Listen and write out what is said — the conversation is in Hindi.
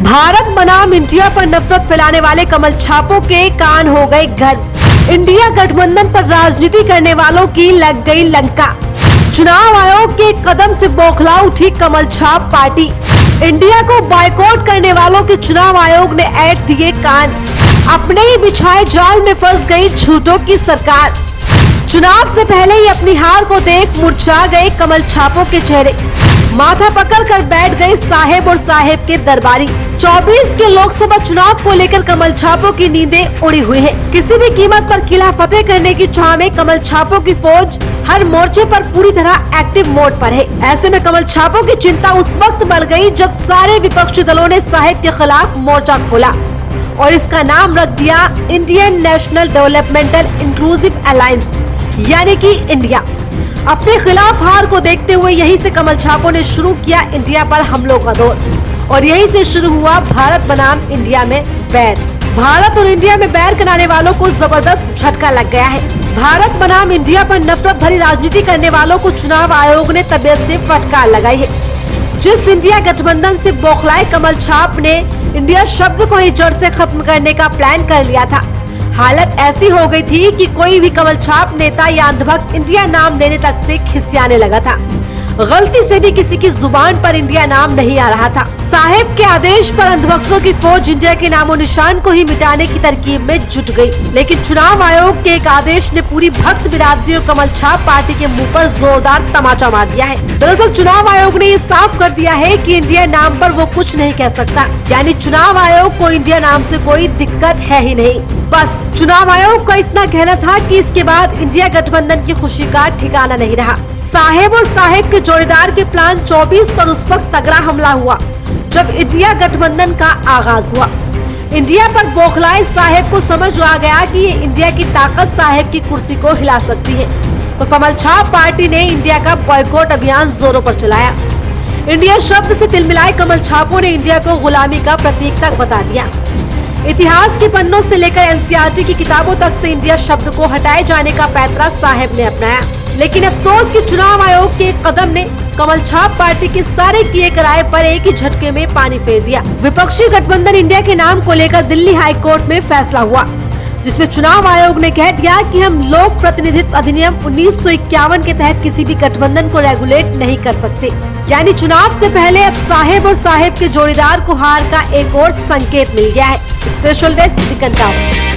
भारत बनाम इंडिया पर नफरत फैलाने वाले कमल छापों के कान हो गए घर। इंडिया गठबंधन पर राजनीति करने वालों की लग गई लंका। चुनाव आयोग के कदम से बौखला उठी कमल छाप पार्टी। इंडिया को बॉयकॉट करने वालों के चुनाव आयोग ने ऐंठ दिए कान। अपने ही बिछाए जाल में फंस गई झूठों की सरकार। चुनाव से पहले ही अपनी हार को देख मुरझा गए कमल छापों के चेहरे। माथा पकड़कर बैठ गए साहेब और साहेब के दरबारी। 24 के लोकसभा चुनाव को लेकर कमल छापों की नींदें उड़ी हुई है। किसी भी कीमत पर किला फतेह करने की चाह में कमल छापों की फौज हर मोर्चे पर पूरी तरह एक्टिव मोड पर है। ऐसे में कमल छापों की चिंता उस वक्त बढ़ गई जब सारे विपक्षी दलों ने साहेब के खिलाफ मोर्चा खोला और इसका नाम रख दिया Indian national developmental inclusive alliance, यानी कि इंडिया। अपने खिलाफ हार को देखते हुए यहीं से कमल छापों ने शुरू किया इंडिया पर हमलों का दौर और यहीं से शुरू हुआ भारत बनाम इंडिया में बैर। भारत और इंडिया में बैर कराने वालों को जबरदस्त झटका लग गया है। भारत बनाम इंडिया पर नफरत भरी राजनीति करने वालों को चुनाव आयोग ने तबीयत से फटकार लगाई है। जिस इंडिया गठबंधन से बौखलाए कमल छाप ने इंडिया शब्द को ही जड़ से खत्म करने का प्लान कर लिया था। हालत ऐसी हो गई थी कि कोई भी कमल छाप नेता या अंधभक्त इंडिया नाम लेने तक से खिसियाने लगा था। गलती से भी किसी की जुबान पर इंडिया नाम नहीं आ रहा था। साहेब के आदेश पर अंधभक्तों की फौज इंडिया के नामो निशान को ही मिटाने की तरकीब में जुट गई। लेकिन चुनाव आयोग के एक आदेश ने पूरी भक्त बिरादरी और कमल छाप पार्टी के मुंह पर जोरदार तमाचा मार दिया है। दरअसल चुनाव आयोग ने ये साफ कर दिया है कि इंडिया नाम पर वो कुछ नहीं कह सकता, यानी चुनाव आयोग को इंडिया नाम से कोई दिक्कत है ही नहीं। बस चुनाव आयोग का इतना कहना था कि इसके बाद इंडिया गठबंधन की खुशी का ठिकाना नहीं रहा। साहेब और साहेब के जोड़ीदार के प्लान 24 पर उस वक्त तगड़ा हमला हुआ जब इंडिया गठबंधन का आगाज हुआ। इंडिया पर बौखलाए साहेब को समझ आ गया कि ये इंडिया की ताकत साहेब की कुर्सी को हिला सकती है, तो कमल छाप पार्टी ने इंडिया का बॉयकॉट अभियान जोरों पर चलाया। इंडिया शब्द से तिलमिलाए कमल छापों ने इंडिया को गुलामी का प्रतीक तक बता दिया। इतिहास के पन्नों से लेकर एनसीईआरटी की किताबों तक से इंडिया शब्द को हटाए जाने का पैंतरा साहेब ने अपनाया। लेकिन अफसोस कि चुनाव आयोग के एक कदम ने कमल छाप पार्टी के सारे किए कराए पर एक ही झटके में पानी फेर दिया। विपक्षी गठबंधन इंडिया के नाम को लेकर दिल्ली हाई कोर्ट में फैसला हुआ, जिसमें चुनाव आयोग ने कह दिया कि हम लोक प्रतिनिधित्व अधिनियम 1951 के तहत किसी भी गठबंधन को रेगुलेट नहीं कर सकते। यानी चुनाव से पहले अब साहेब और साहेब के जोड़ीदार को हार का एक और संकेत मिल गया है। स्पेशल डेस्क दिक्कत।